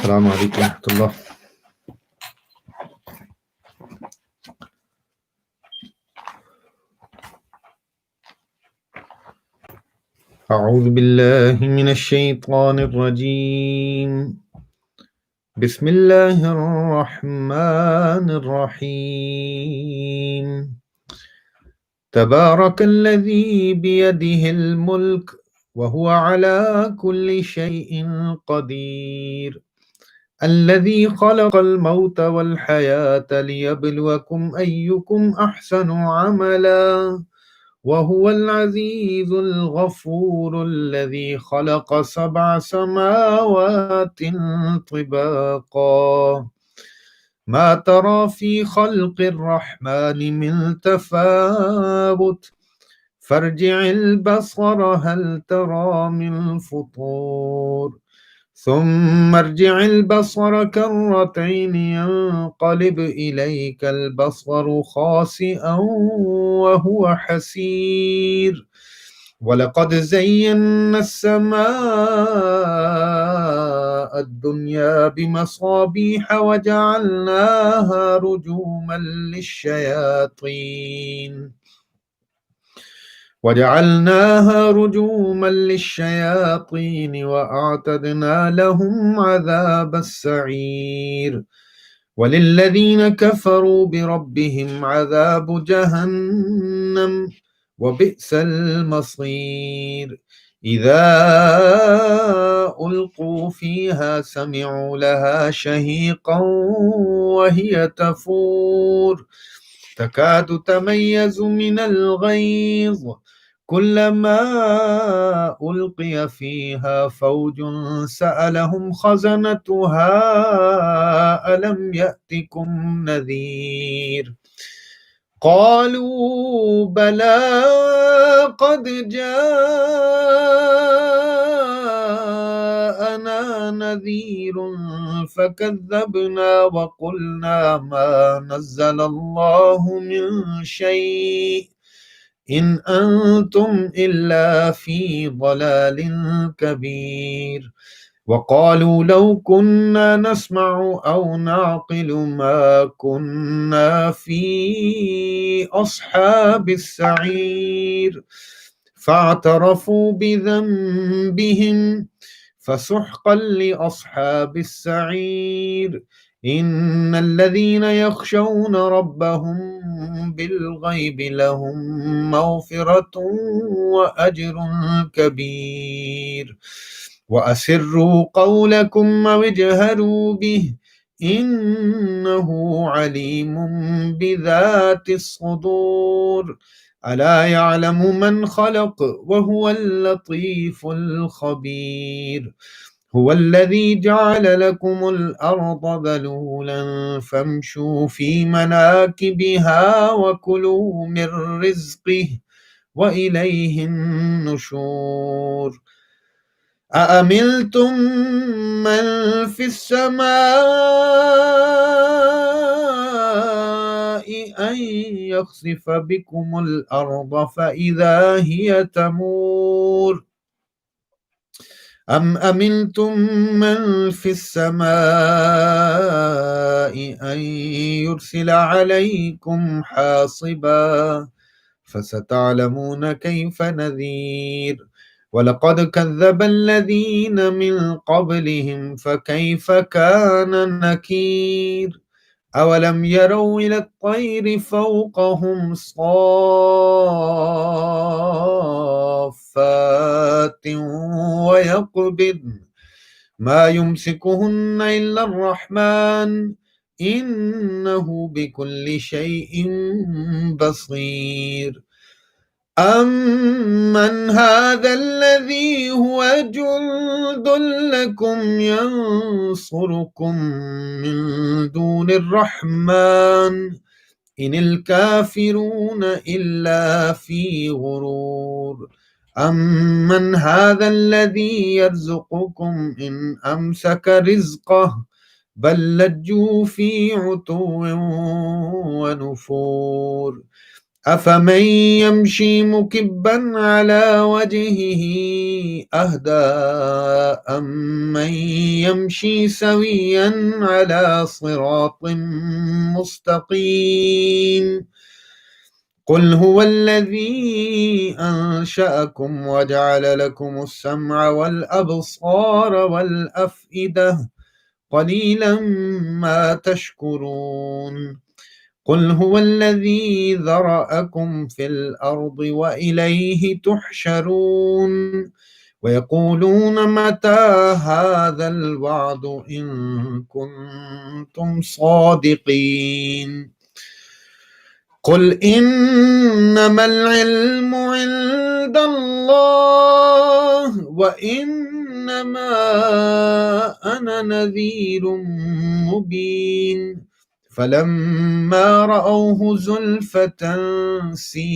السلام عليكم ورحمة الله. أعوذ بالله من الشيطان الرجيم. بسم الله الرحمن الرحيم. تبارك الذي بيده الملك وهو على كل شيء قدير. الذي خلق الموت والحياة ليبلوكم أيكم أحسن عملا وهو العزيز الغفور الذي خلق 7 سماوات طباقا ما ترى في خلق الرحمن من تفاوت فارجع البصر هل ترى من فطور ثم ارجع البصر كرتين ينقلب إليك البصر خاسئا وهو حسير ولقد زينا السماء الدنيا بمصابيح وجعلناها رجوما للشياطين وأعتدنا لهم عذاب السعير وللذين كفروا بربهم عذاب جهنم وبئس المصير إذا ألقوا فيها سمعوا لها شهيقا وهي تفور تكاد تميز من الغيظ كلما ألقي فيها فوج سألهم خزنتها ألم يأتكم نذير قالوا بلى قد جاءنا نذير فكذبنا وقلنا ما نزل الله من شيء إن أنتم إلا في ضلال كبير وقالوا لو كنا نسمع أو نعقل ما كنا في أصحاب السعير فاعترفوا بذنبهم فسحقا لأصحاب السعير إن الذين يخشون ربهم بالغيب لهم مغفرة وأجر كبير وأسروا قولكم أو اجهروا به إنه عليم بذات الصدور ألا يعلم من خلق وهو اللطيف الخبير هو الذي جعل لكم الأرض ذلولا فامشوا في مناكبها وكلوا من رزقه وإليه النشور أأمنتم من في السماء أن يخسف بكم الأرض فإذا هي تمور أم أمنتم من في السماء أن يرسل عليكم حاصبا فستعلمون كيف نذير ولقد كذب الذين من قبلهم فكيف كان نكير أولم يروا إلى الطير فوقهم صافات ويقبضن ما يمسكهن إلا الرحمن إنه بكل شيء بصير أمن هذا الذي هو جند لكم ينصركم من دون الرحمن إن الكافرون إلا في غرور أمن هذا الذي يرزقكم إن أمسك رزقه بل لجوا في عتو ونفور أفمن يمشي مكبا على وجهه أهدى أمن يمشي سويا على صراط مستقيم قل هو الذي أنشأكم وجعل لكم السمع والأبصار والأفئدة قليلا ما تشكرون قل هو الذي ذرأكم في الأرض وإليه تحشرون ويقولون متى هذا الوعد إن كنتم صادقين قل إنما العلم عند الله وإنما أنا نذير مبين فلما رأوه زلفة سيئت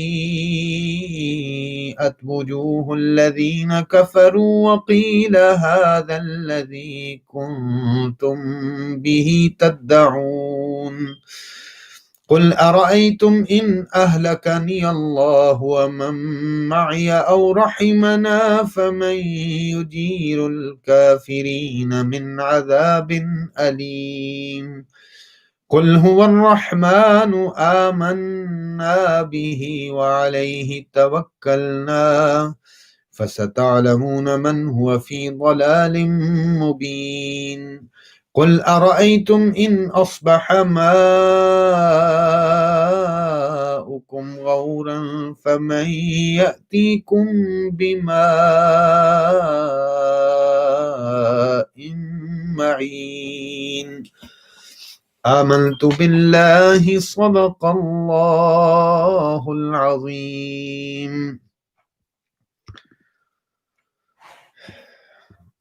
وجوه الذين كفروا وقيل هذا الذي كنتم به تدعون قل أرأيتم إن أهلكني الله ومن معي أو رحمنا فمن يجير الكافرين من عذاب أليم قل هو الرحمن آمنا به وعليه توكلنا فستعلمون من هو في ضلال مبين قل أرأيتم إن أصبح ماؤكم غورا فمن يأتيكم بماء معين آمنت بالله صدق الله العظيم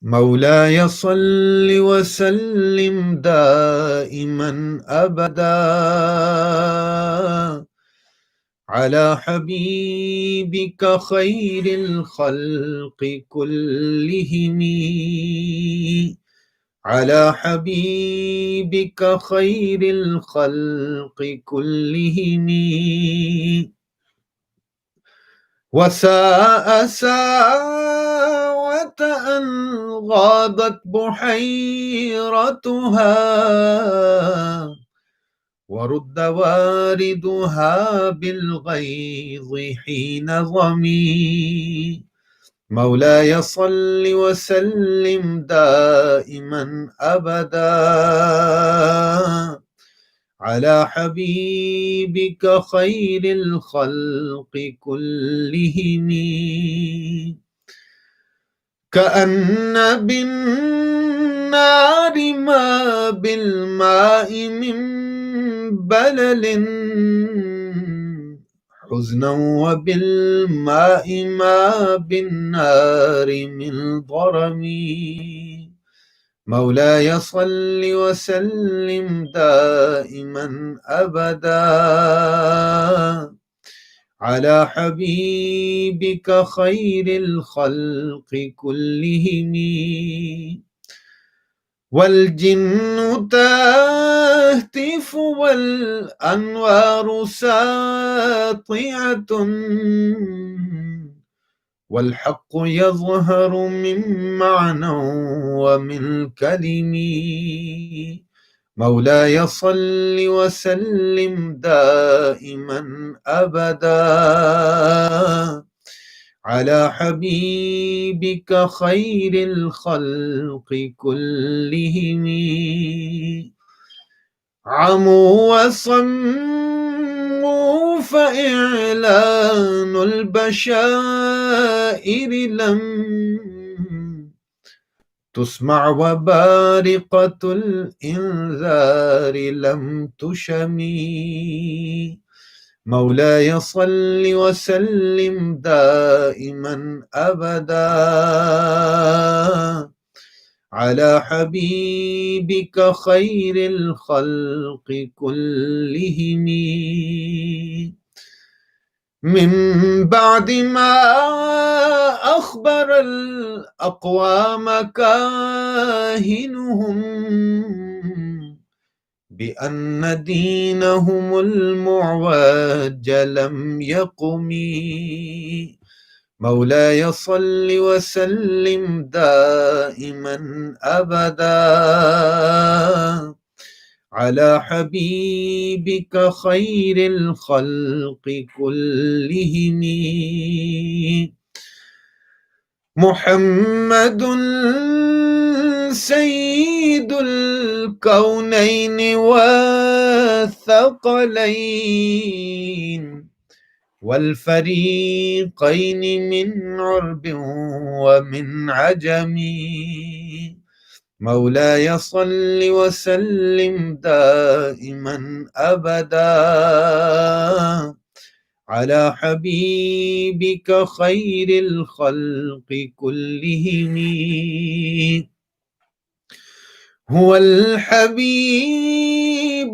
مولاي صل وسلم دائما أبدا على حبيبك خير الخلق كلهم على حبيبك خير الخلق كلهم وساء ساعة أن غاضت بحيرتها ورد واردها بالغيظ حين ظمي مولاي صل وسلم دائما أبدا على حبيبك خير الخلق كلهم كأن بالنار ما بالماء من بلل حزنا وبالماء ما بالنار من ضرم مولاي صل وسلم دائما أبدا على حبيبك خير الخلق كلهم والجن تهتف والأنوار ساطعة والحق يظهر من معنى ومن كلم مولاي صل وسلم دائما أبدا على حبيبك خير الخلق كلهم عموا وصموا فإعلان البشائر لم تسمع وبارقة الإنذار لم تشمي مولاي صل وسلم دائما أبدا على حبيبك خير الخلق كلهم من بعد ما أخبر الأقوام كاهنهم بأن دينهم المعوج لم يقم مولاي صل وسلم دائما أبدا على حبيبك خير الخلق كلهم محمد سيد الكونين والثقلين والفريقين من عرب ومن عجم مولاي صل وسلم دائما أبدا على حبيبك خير الخلق كلهم هو الحبيب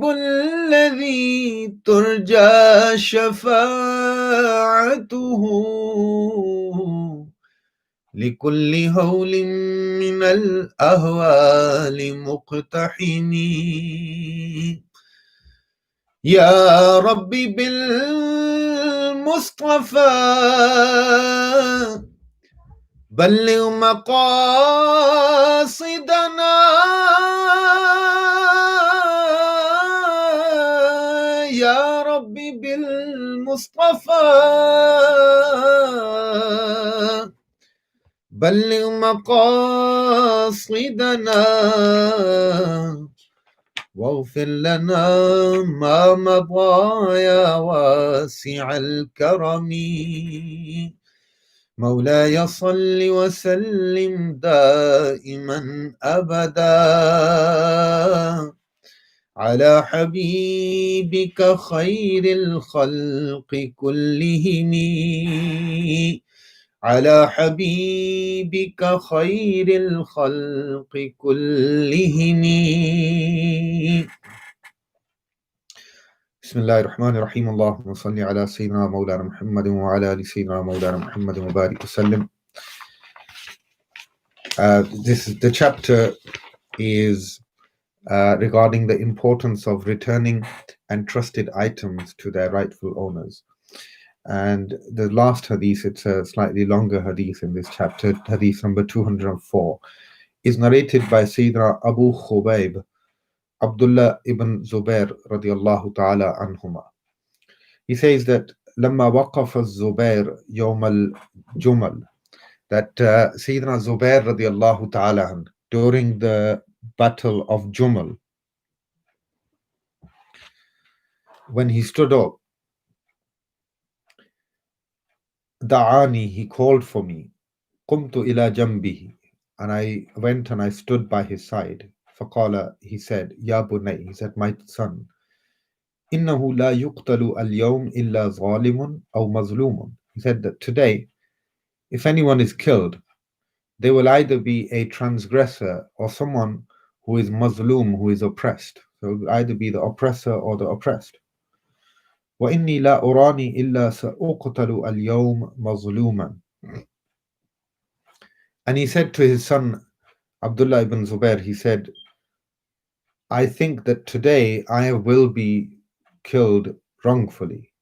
الذي ترجى شفاعته لكل هول من الأهوال مقتحم يا ربي بالمصطفى بلغ مقاصدنا يا ربي بالمصطفى بلغ مقاصدنا واغفر لنا ما مضى يا واسع الكرم مولاي صل وسلم دائما أبدا على حبيبك خير الخلق كلهم على حبيبك خير الخلق كلهم بسم الله الرحمن الرحيم اللهم صل على سيدنا مولانا محمد وعلى آل سيدنا مولانا محمد وبارك وسلم. The chapter is regarding the importance of returning entrusted items to their rightful owners. And the last hadith, it's a slightly longer hadith in this chapter, hadith number 204, is narrated by Sayyidina Abu Khubayb, Abdullah ibn Zubair radiallahu ta'ala anhuma. He says that لما وقف الزبير يوم الجمل, that Sayyidina Zubair radiallahu ta'ala anh, during the battle of Jumal, when he stood up, da'ani, he called for me, قمت إلى جنبه, and I went and I stood by his side. فقال, he said, يا بني, he said, my son, إنه لا يقتل اليوم إلا ظالم أو مظلوم. He said that today, if anyone is killed, they will either be a transgressor or someone who is mazlum, who is oppressed. So it will either be the oppressor or the oppressed. وإني لا أراني إلا سأقتل اليوم مظلوما. And he said to his son Abdullah ibn Zubair, he said, I think that today I will be killed wrongfully.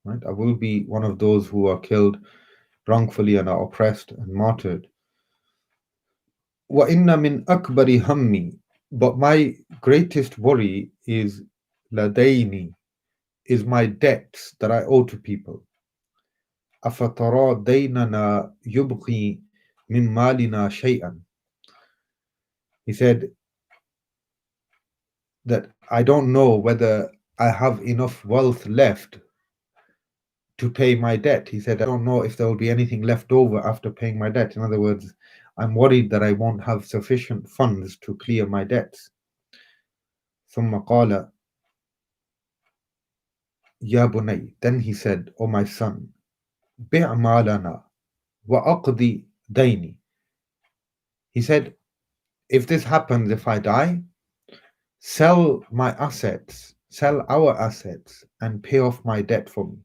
Right? I will be one of those who are killed wrongfully and are oppressed and martyred. وَإِنَّ مِنْ أَكْبَرِ هَمِّي, but my greatest worry is لَدَيْنِي, is my debts that I owe to people. أَفَتَرَى دَيْنَنَا يُبْقِي مِنْ مَالِنَا شَيْئًا. He said that I don't know whether I have enough wealth left to pay my debt. He said, I don't know if there will be anything left over after paying my debt. In other words, I'm worried that I won't have sufficient funds to clear my debts. ثم قال يا بني, then he said, oh my son, بِعْ مَالَنَا وَأَقْضِ دَيْنِي. He said, if this happens, if I die, sell my assets, sell our assets and pay off my debt for me.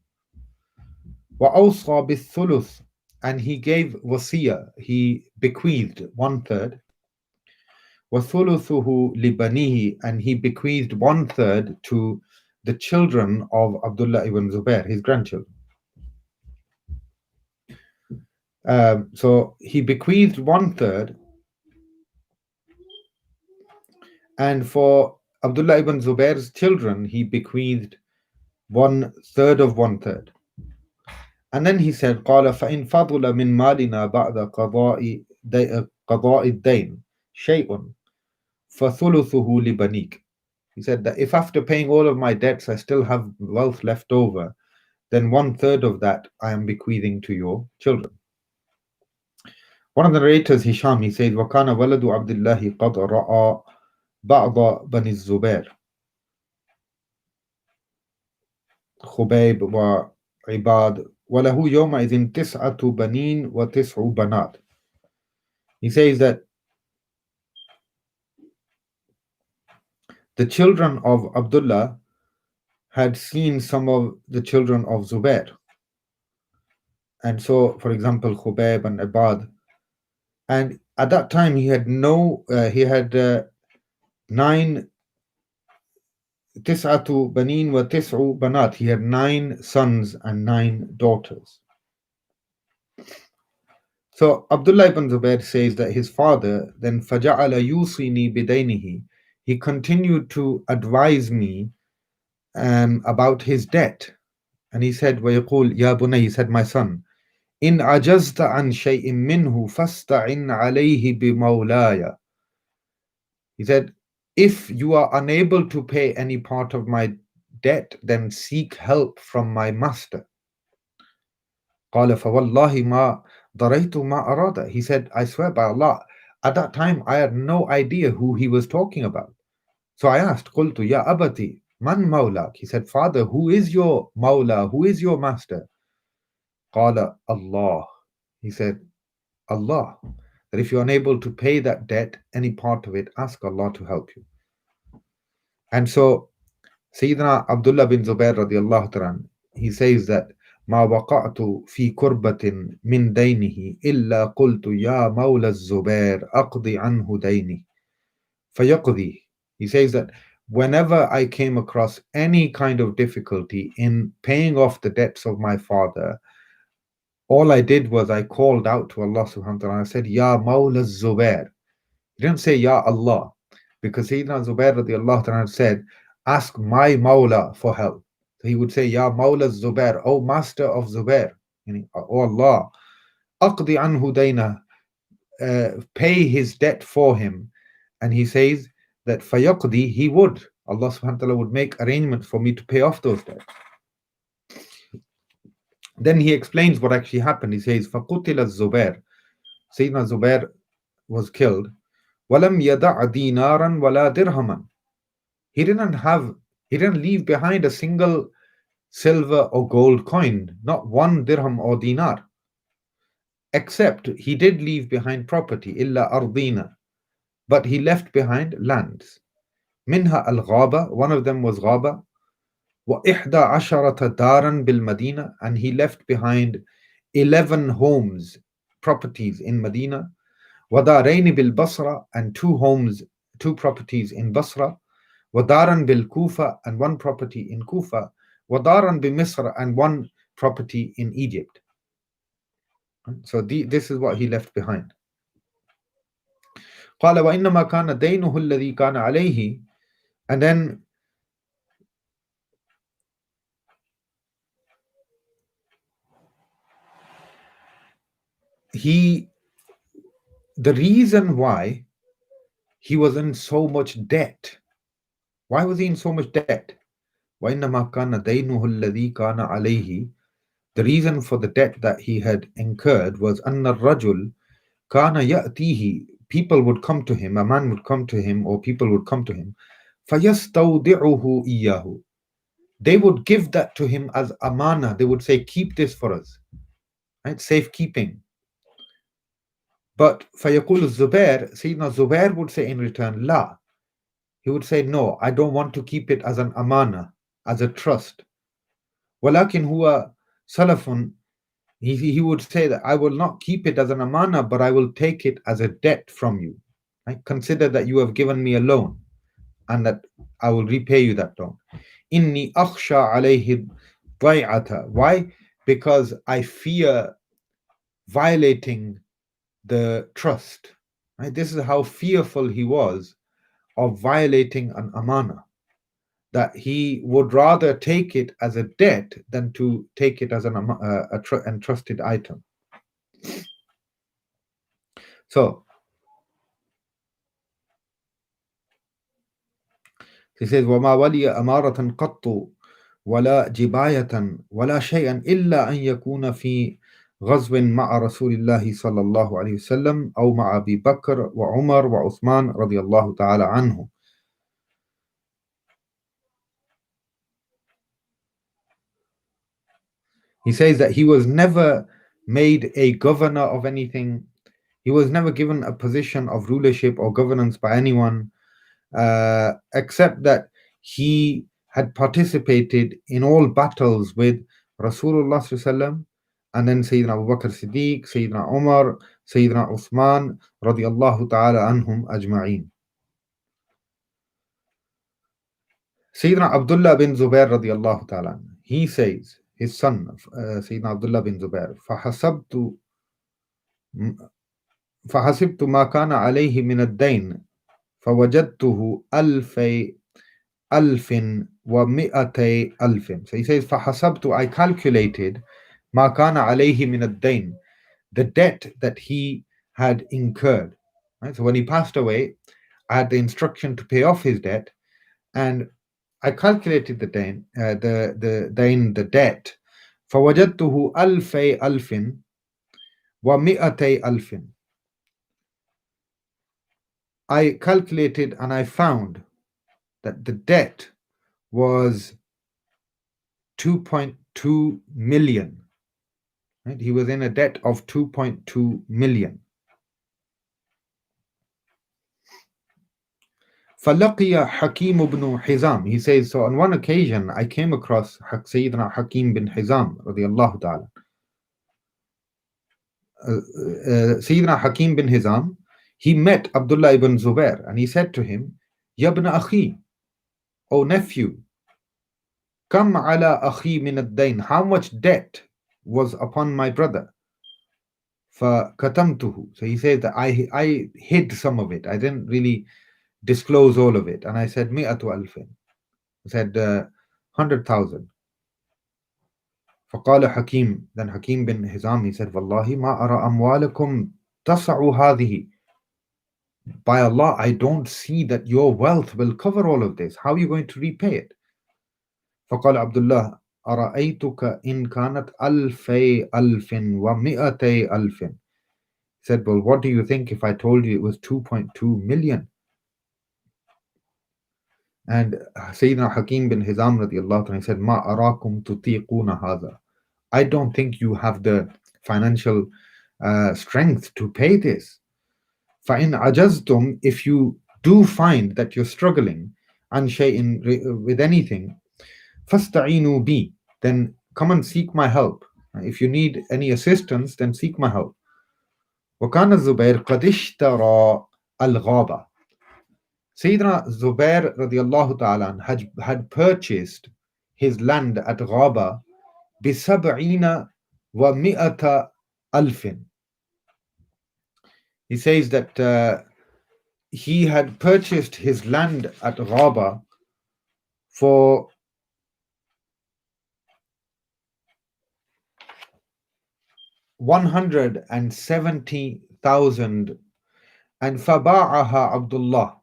وَأَوْصَى بِالثُّلُث, and he gave wasiyah, he bequeathed 1/3. وَثُلُثُهُ لِبَنِيهِ, and he bequeathed 1/3 to the children of Abdullah ibn Zubair, his grandchildren. So he bequeathed 1/3, and for Abdullah ibn Zubair's children, he bequeathed 1/3 of 1/3. And then he said, قال فإن فضل من مالنا بعد قضاء الدين شيء فثلثه لبنيك. He said that if after paying all of my debts I still have wealth left over, then 1/3 of that I am bequeathing to your children. One of the narrators, Hisham, he says, وَكَانَ وَلَدُ عَبْدِ اللَّهِ قَدْ رَأَى بَعْضَ بَنِي الزُّبَيْرِ خُبَيْب وعباد وَلَهُ يَوْمَئِذٍ 9 بَنِينَ و9 بَنَاتٍ. He says that the children of Abdullah had seen some of the children of Zubair. And so, for example, Khubayb and Ibad. And at that time, he had 9 tis'atu banin wa tis'u banat. He had 9 sons and 9 daughters. So Abdullah ibn Zubair says that his father then فَجَعَلَ يُوصِنِي بِدَيْنِهِ. He continued to advise me about his debt. And he said, وَيَقُولْ يَا بُنَيْ, he said, my son, إِنْ عَجَزْتَ عَنْ شَيْءٍ مِّنْهُ فَاسْتَعِنْ عَلَيْهِ بِمَوْلَايَ. He said, if you are unable to pay any part of my debt, then seek help from my master. قَالَ فَوَاللَّهِ مَا ضَرَيْتُ مَا أَرَادَ. He said, I swear by Allah, at that time I had no idea who he was talking about. So I asked, قُلْتُ يَا أَبَتِي مَنْ مَوْلَاكَ. He said, Father, who is your Mawla? Who is your master? قَالَ Allah. He said, Allah. That if you're unable to pay that debt, any part of it, ask Allah to help you. And so Sayyidina Abdullah bin Zubair radiallahu ta'ala, he says that ما وقعت في كربة من دينه إلا قلت يا مولى الزبير أقضي عنه ديني فيقضي. He says that whenever I came across any kind of difficulty in paying off the debts of my father, all I did was I called out to Allah subhanahu wa ta'ala. I said, Ya Mawla Zubair. He didn't say Ya Allah, because Sayyidina Zubair radiallahu ta'ala said, ask my Mawla for help. So he would say, Ya Mawla Zubair, O Master of Zubair, meaning, O Allah, Aqdi anhu dayna, pay his debt for him. And he says that fayaqdi, he would. Allah subhanahu wa ta'ala would make arrangements for me to pay off those debts. Then he explains what actually happened. He says, فَقُتِلَ الزُّبَيْرِ. Sayyidina Zubair was killed. وَلَمْ يَدَعْ دِينَارًا وَلَا دِرْهَمًا. He didn't leave behind a single silver or gold coin, not one dirham or dinar. Except he did leave behind property, إِلَّا أَرْضِينَ. But he left behind lands. مِنْهَا الْغَابَةِ, one of them was Ghaba. وَإِحْدَى عَشَرَةَ دَارًا بِالْمَدِينَةِ, and he left behind 11 homes, properties in Medina. وَدَارَيْنِ بِالْبَصْرَةِ, and 2 homes, 2 properties in Basra. وَدَارًا بِالْكُوفَةِ, and 1 property in Kufa. وَدَارًا بِمِصْرَ, and 1 property in Egypt. So this is what he left behind. قَالَ وَإِنَّمَا كَانَ دَيْنُهُ الَّذِي كَانَ عَلَيْهِ. And then the reason why he was in so much debt. Why was he in so much debt? وَإِنَّمَا كَانَ دَيْنُهُ الَّذِي كَانَ عَلَيْهِ. The reason for the debt that he had incurred was أَنَّ الرَّجُلْ كَانَ يَأْتِيهِ. People would come to him, a man would come to him, or people would come to him. فَيَسْتَوْدِعُهُ إِيَّاهُ. They would give that to him as amana. They would say, keep this for us. Right? Safekeeping. But فَيَقُولُ الزُّبَيْرِ, Sayyidina Zubair would say in return, La. He would say, no, I don't want to keep it as an amana, as a trust. وَلَكِنْ هُوَ salafun. He would say that I will not keep it as an amana, but I will take it as a debt from you. I consider that you have given me a loan and that I will repay you that loan. Inni akhsha alayhi dai'ata. Why? Because I fear violating the trust. Right? This is how fearful he was of violating an amana, that he would rather take it as a debt than to take it as an entrusted item. So he says, وَمَا وَلِيَ أَمَارَةً قَطُّ وَلَا جِبَايَةً وَلَا شَيْئًا إِلَّا أَن يَكُونَ فِي غزو مع رسول الله صلى الله عليه وسلم أو مع أبي بكر وعمر وعثمان رضي الله تعالى عنه. He says that he was never made a governor of anything. He was never given a position of rulership or governance by anyone, except that he had participated in all battles with Rasulullah sallam, and then Sayyidina Abu Bakr Siddiq, Sayyidina Umar, Sayyidina Uthman, radiyallahu ta'ala anhum ajma'een. Sayyidina Abdullah bin Zubair radiyallahu ta'ala, he says, his son, Sayyidina Abdullah bin Zubair, فحسبت ما كان عليه من الدين فوجدته ألف ومئتي ألف. So he says, فحسبت, I calculated, ما كان عليه من الدين, the debt that he had incurred. Right? So when he passed away, I had the instruction to pay off his debt, and I calculated the dain, the debt. فوجدته ألفي ألف ومئتي ألف. I calculated and I found that the debt was 2.2 million. Right? He was in a debt of 2.2 million. فَلَقِيَ حَكِيمُ بْنُ حِزَامٍ. He says, so on one occasion I came across Sayyidina Hakim bin Hizam radiyallahu ta'ala. Sayyidina Hakim bin Hizam, he met Abdullah ibn Zubair and he said to him, Yabna akhi, O nephew, Kam ala akhi min ad-dain, how much debt was upon my brother? فَكَتَمْتُهُ. So he says that I hid some of it. I didn't really disclose all of it. And I said, مئة ألف. I said 100,000. فقال حكيم, then Hakim bin Hizam, he said, والله ما أرى أموالكم تسع هذه. By Allah, I don't see that your wealth will cover all of this. How are you going to repay it? فقال عبد الله أرأيتك إن كانت ألفي ألف ومئتي ألف. He said, well, what do you think if I told you it was 2.2 million? And Sayyidina Hakim bin Hizam radiallahu anhu, he said, Ma arakum tutiquna hadha. I don't think you have the financial strength to pay this. فَإِنْ عَجَزْتُمْ, if you do find that you're struggling an shay'in, with anything, فَاسْتَعِينُوا بِي, then come and seek my help. If you need any assistance, then seek my help. وَكَانَ الزُّبَيْرُ قَدْ اشْتَرَى الْغَابَةَ. Sayyidina Zubair radiallahu ta'ala had purchased his land at Ghaba بِسَبْعِينَ وَمِئَةَ أَلْفٍ. He says that he had purchased his land at Ghaba for 170,000, and فَبَاعَهَا Abdullah.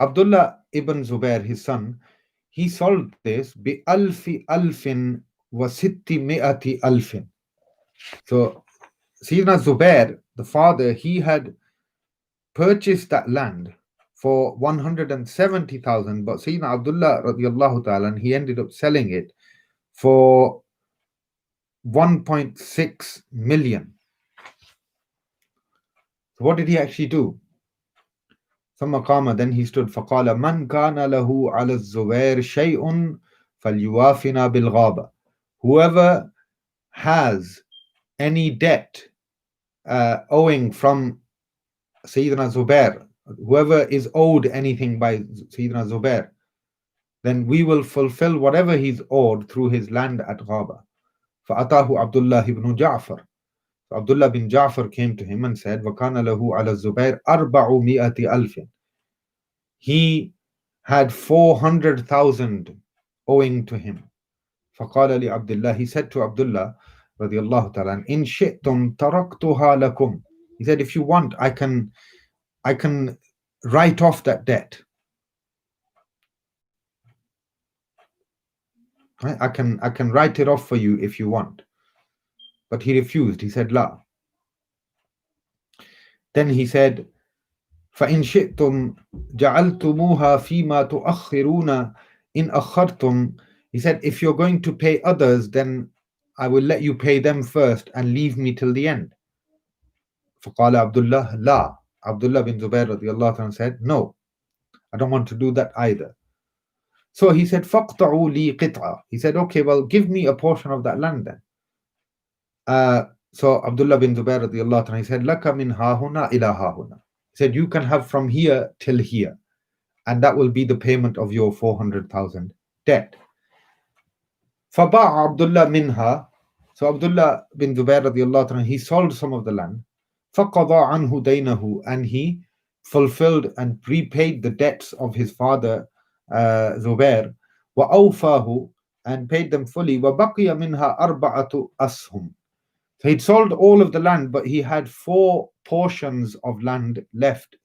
Abdullah ibn Zubair, his son, he sold this بِأَلْفِ أَلْفٍ وَسِتِّمِئَةِ أَلْفٍ. So Sayyidina Zubair, the father, he had purchased that land for 170,000, but Sayyidina Abdullah radiallahu ta'ala, he ended up selling it for 1.6 million. So what did he actually do? ثم قام, then he stood, فقال من كان له على الزبير شيء فليوافنا بالغابة. Whoever has any debt owing from Sayyidina Zubair whoever is owed anything by Sayyidina Zubair, then we will fulfill whatever he's owed through his land at Ghaba. فَأَتَاهُ عَبْدُ اللَّهِ بْنُ جَعْفَرَ. So Abdullah bin Ja'far came to him and said, وَكَانَ لَهُ عَلَى الزُّبَيْرِ أَرْبَعُمِائَةِ أَلْفٍ. He had 400,000 owing to him. فَقَالَ لِعَبْدِ اللَّهِ. He said to Abdullah radiallahu ta'ala, إِن شِئْتُمْ تَرَكْتُهَا لَكُمْ. He said, if you want, I can write off that debt. Right? I can write it off for you if you want. But he refused. He said, La. Then he said, فَإِن شِئْتُمْ جَعَلْتُمُوهَا فِي مَا تُؤَخِّرُونَ إِنْ أَخَّرْتُمْ. He said, if you're going to pay others, then I will let you pay them first and leave me till the end. فَقَالَ عَبْدُ اللَّهِ لَا. Abdullah bin Zubair radiallahu anhu said, no, I don't want to do that either. So he said, فَقْطَعُوا لِي قِطْعَةً. He said, okay, well, give me a portion of that land then. So Abdullah bin Zubair radiallahu anhu, he said, لَكَ مِنْ هَاهُنَا إِلَى هَاهُنَا. He said, you can have from here till here, and that will be the payment of your 400,000 debt. فَبَاعَ Abdullah minha. So Abdullah bin Zubair radiallahu anhu, he sold some of the land. فَقَضَى عَنْهُ دَيْنَهُ. And he fulfilled and prepaid the debts of his father Zubair. وَأَوْفَاهُ. And paid them fully. وَبَقِيَ مِنْهَا أَرْبَعَةُ أَسْهُمْ. So he'd sold all of the land, but he had 4 portions of land left.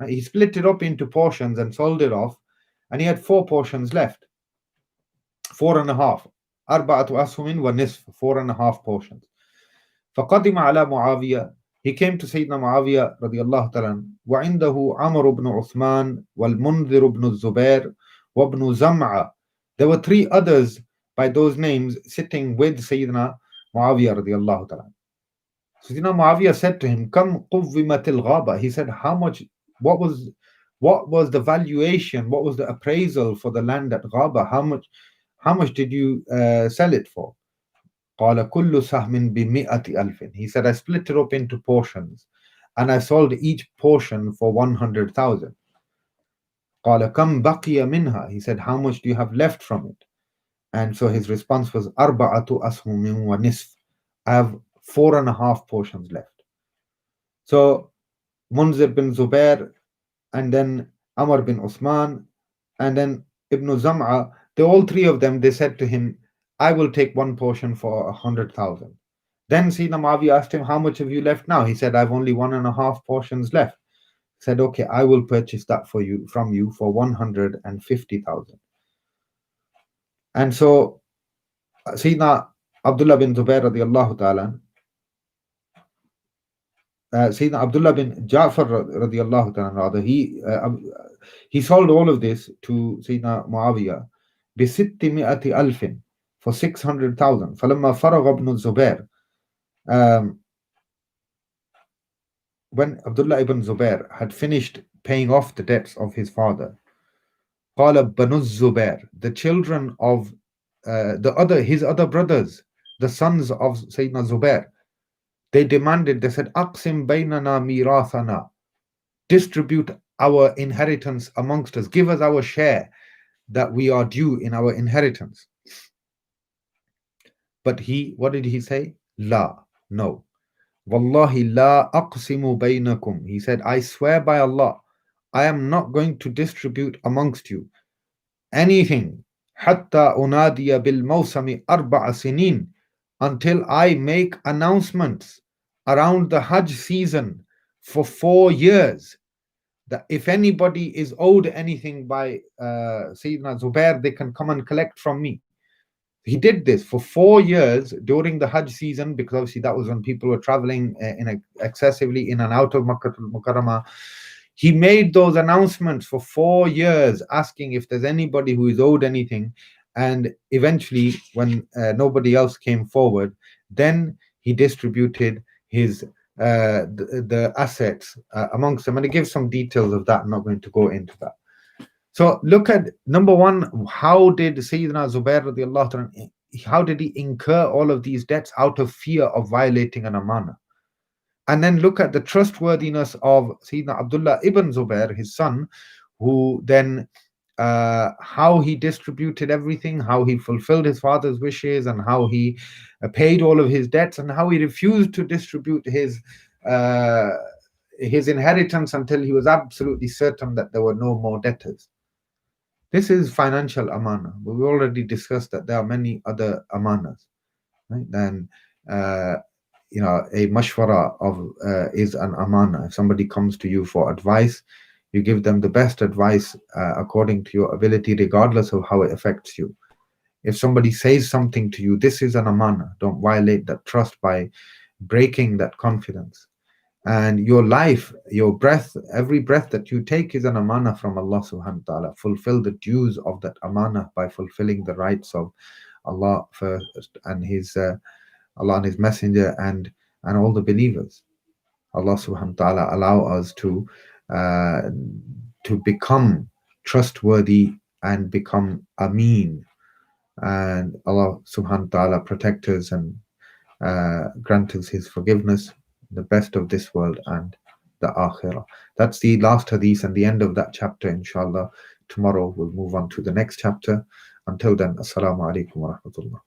He split it up into portions and sold it off, and he had 4 portions left. 4.5. أربعة أسهم ونصف. 4.5 portions. فقدم على معاوية. He came to Sayyidina Muawiyah radiallahu ta'ala. وعنده عمرو بن عثمان والمنذر بن الزبير وابن زمعة. There were 3 others by those names sitting with Sayyidina Muawiyah radiallahu ta'ala. So Sayyidina Muawiyah said to him, Kam quvvimatil ghaba. He said, how much, what was the valuation, what was the appraisal for the land at Ghaba? How much did you sell it for? قال كل سهم بمئة ألف. He said, I split it up into portions, and I sold each portion for 100,000. قال كم بقي منها. He said, how much do you have left from it? And so his response was أربعة أسهم ونصف. I have 4.5 portions left. So Munzir bin Zubair, and then Amr bin Uthman, and then Ibn Zam'a, all 3 of them, they said to him, I will take 1 portion for 100,000. Then Sayyidina Muawiyah asked him, how much have you left now? He said, I have only 1.5 portions left. He said, okay, I will purchase that from you for 150,000. And so Sayyidina Abdullah bin Zubair radiallahu ta'ala, Sayyidina Abdullah bin Ja'far radiallahu ta'ala, rather, he sold all of this to Sayyidina Muawiyah بستمائة ألف, for 600,000. فلما فرغ ابن الزبير, when Abdullah ibn Zubair had finished paying off the debts of his father, قال بنو الزبير, the children of his other brothers, the sons of Sayyidina Zubair, they demanded, they said, أقسم بيننا ميراثنا, distribute our inheritance amongst us, give us our share that we are due in our inheritance. But what did he say? La, no. Wallahi la aqsimu baynakum. He said, I swear by Allah, I am not going to distribute amongst you anything hatta unadiya bil mawsami arba'a sinin, until I make announcements around the Hajj season for 4 years, that if anybody is owed anything by Sayyidina Zubair, they can come and collect from me. He did this for 4 years during the Hajj season, because obviously that was when people were traveling excessively in and out of Makkah al-Mukarramah. He made those announcements for 4 years, asking if there's anybody who is owed anything. And eventually, when nobody else came forward, then he distributed his the assets amongst them. And it gives some details of that. I'm not going to go into that. So look at number 1, how did Sayyidina Zubair radiallahu anhu, how did he incur all of these debts? Out of fear of violating an amana. And then look at the trustworthiness of Sayyidina Abdullah ibn Zubair, his son, who then how he distributed everything, how he fulfilled his father's wishes, and how he paid all of his debts, and how he refused to distribute his inheritance until he was absolutely certain that there were no more debtors. This is financial amana. We've already discussed that there are many other amanas. Right? Then, a mashwara is an amana. If somebody comes to you for advice, you give them the best advice according to your ability, regardless of how it affects you. If somebody says something to you, this is an amana. Don't violate that trust by breaking that confidence. And your life, your breath, every breath that you take is an amana from Allah subhanahu wa ta'ala. Fulfill the dues of that amana by fulfilling the rights of Allah first, and Allah and His Messenger, and all the believers. Allah subhanahu wa ta'ala allow us to become trustworthy and become ameen. And Allah subhanahu wa ta'ala protect us and grant us His forgiveness, the best of this world and the akhirah. That's the last hadith and the end of that chapter, inshallah. Tomorrow we'll move on to the next chapter. Until then, assalamu alaikum wa rahmatullah.